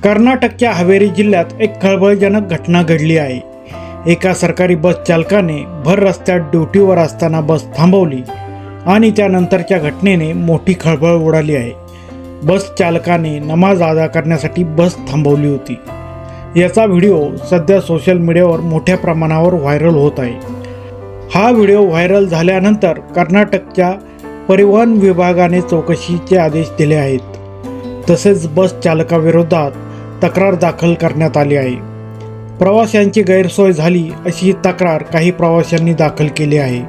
कर्नाटकच्या हावेरी जिल्ह्यात एक खळबळजनक घटना घडली आहे। एका सरकारी बस चालकाने भर रस्त्यात ड्युटीवर असताना बस थांबवली आणि त्यानंतरच्या घटनेने मोठी खळबळ उडाली आहे। बस चालकाने नमाज अदा करण्यासाठी बस थांबवली होती। याचा व्हिडिओ सध्या सोशल मीडियावर मोठ्या प्रमाणावर व्हायरल होत आहे। हा व्हिडिओ व्हायरल झाल्यानंतर कर्नाटकच्या परिवहन विभागाने चौकशीचे आदेश दिले आहेत। तसेच बस चालकाविरोधात तक्रार दाखल करण्यात आली आहे। प्रवाशांची गैरसोय झाली अशी तक्रार काही प्रवाशांनी दाखल केली आहे।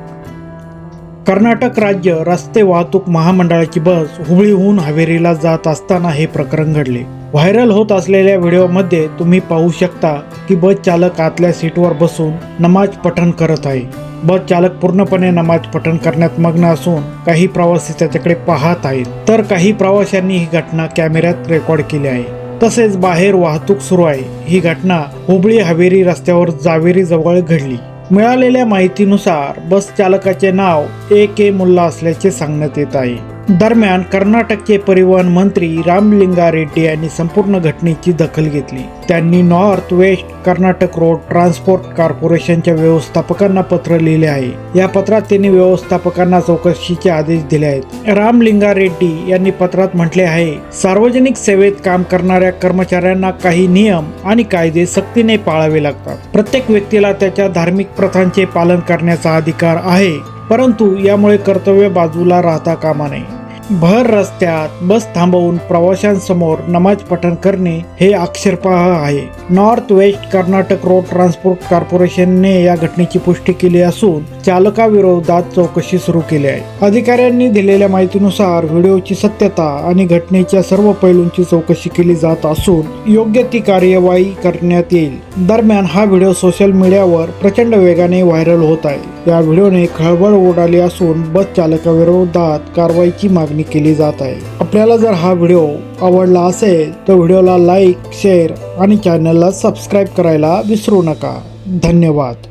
कर्नाटक राज्य रस्ते वाहतूक महामंडळाची बस हुबळीहून हावेरीला जात असताना हे प्रकरण घडले। व्हायरल होत असलेल्या व्हिडिओमध्ये तुम्ही पाहू शकता की बस चालक आतल्या सीटवर बसून नमाज पठण करत आहे। बस चालक पूर्णपणे नमाज पठण करण्यात मग्न असून काही प्रवासी त्याच्याकडे पाहत आहेत, तर काही प्रवाशांनी ही घटना कॅमेऱ्यात रेकॉर्ड केली आहे। तसेच बाहेर वाहतूक सुरू आहे। ही घटना हुबळी हावेरी रस्त्यावर जावेरी जवळ घडली। मिळालेल्या माहितीनुसार बस चालकाचे नाव A.K. मुल्ला असल्याचे सांगण्यात येत आहे। दरम्यान कर्नाटकचे परिवहन मंत्री रामलिंगा रेड्डी यांनी संपूर्ण घटनेची दखल घेतली। त्यांनी north west Karnataka road transport कॉर्पोरेशनच्या व्यवस्थापकांना पत्र लिहिले आहे। या पत्रात त्यांनी व्यवस्थापकांना चौकशीचे आदेश दिले आहेत। रामलिंगा रेड्डी यांनी पत्रात म्हटले आहे, सार्वजनिक सेवेत काम करणाऱ्या कर्मचाऱ्यांना काही नियम आणि कायदे सक्तीने पाळावे लागतात। प्रत्येक व्यक्तीला त्याच्या धार्मिक प्रथांचे पालन करण्याचा अधिकार आहे, परंतु यामुळे कर्तव्य बाजूला राहता कामा नये। भर रस्त्यात बस थांबवून प्रवाशांसमोर नमाज पठण करणे हे आक्षेपार्ह आहे। North west Karnataka road transport कॉर्पोरेशनने या घटनेची पुष्टी केली असून चालकाविरोधात चौकशी सुरू केली आहे। अधिकाऱ्यांनी दिलेल्या माहितीनुसार व्हिडिओची सत्यता आणि घटनेच्या सर्व पैलूंची चौकशी केली जात असून योग्य ती कार्यवाही करण्यात येईल। दरम्यान हा व्हिडिओ सोशल मीडियावर प्रचंड वेगाने व्हायरल होत आहे। या व्हिडिओने खळबळ उडाली असून बस चालकाविरोधात कारवाईची मागणी केली जात आहे। आपल्याला जर हा व्हिडिओ आवडला असेल तर व्हिडिओला लाईक, शेअर आणि चॅनलला सबस्क्राईब करायला विसरू नका। धन्यवाद।